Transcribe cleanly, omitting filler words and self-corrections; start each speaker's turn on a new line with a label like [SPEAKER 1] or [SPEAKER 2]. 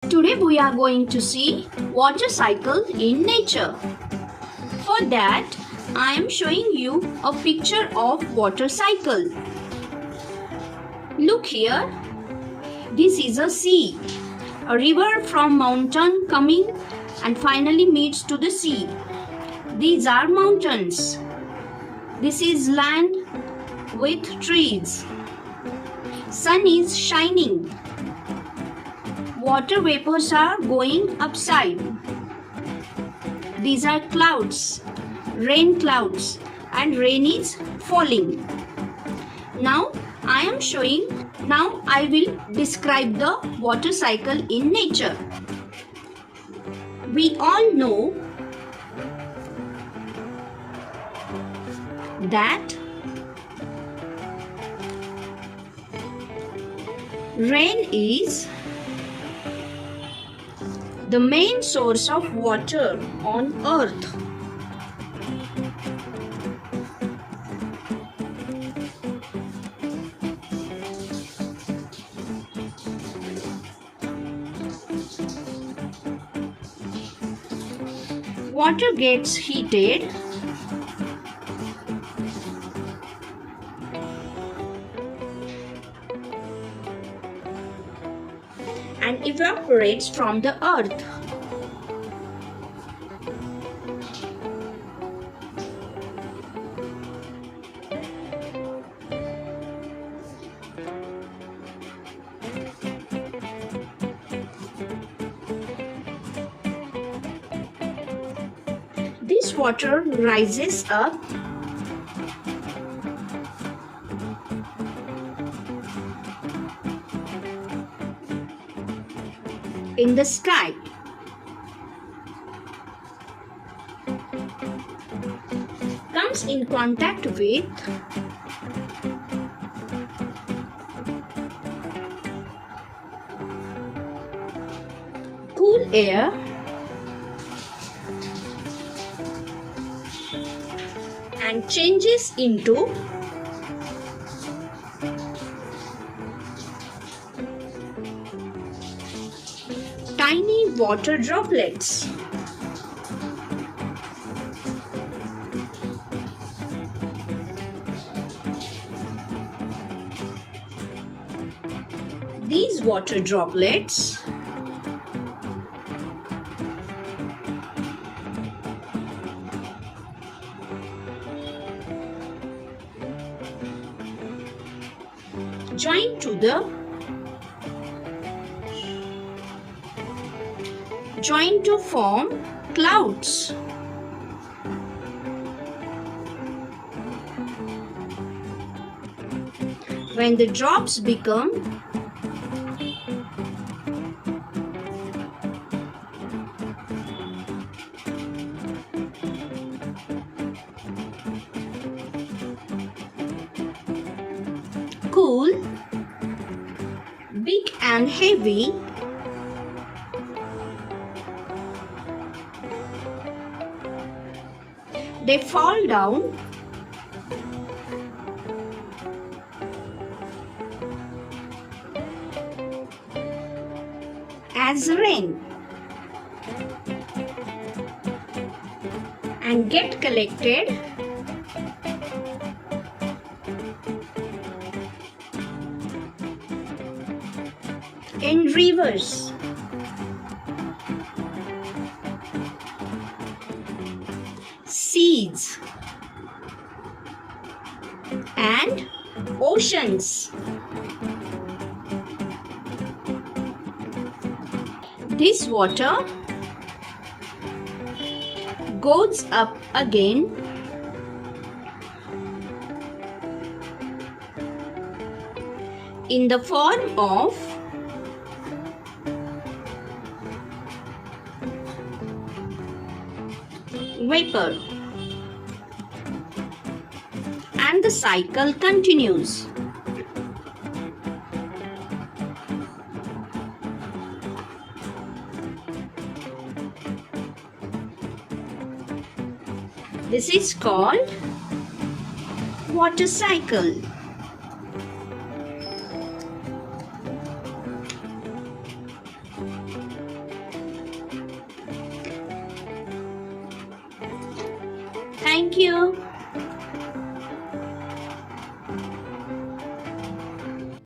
[SPEAKER 1] Today we are going to see water cycle in nature. For that, I am showing you a picture of water cycle. Look here. This is a sea. A river from mountain coming and finally meets to the sea. These are mountains. This is land with trees. Sun is shining. Water vapors are going upside. These are clouds, rain clouds, and rain is falling. Now I will describe the water cycle in nature. We all know that rain is the main source of water on earth. Water gets heated and evaporates from the earth. This water rises up in the sky. Comes in contact with cool air and changes into tiny water droplets. These water droplets join to form clouds. When the drops become cool, big and heavy, they fall down as rain and get collected in rivers, seas, and oceans. This water goes up again in the form of vapor, and the cycle continues. This is called water cycle. Thank you.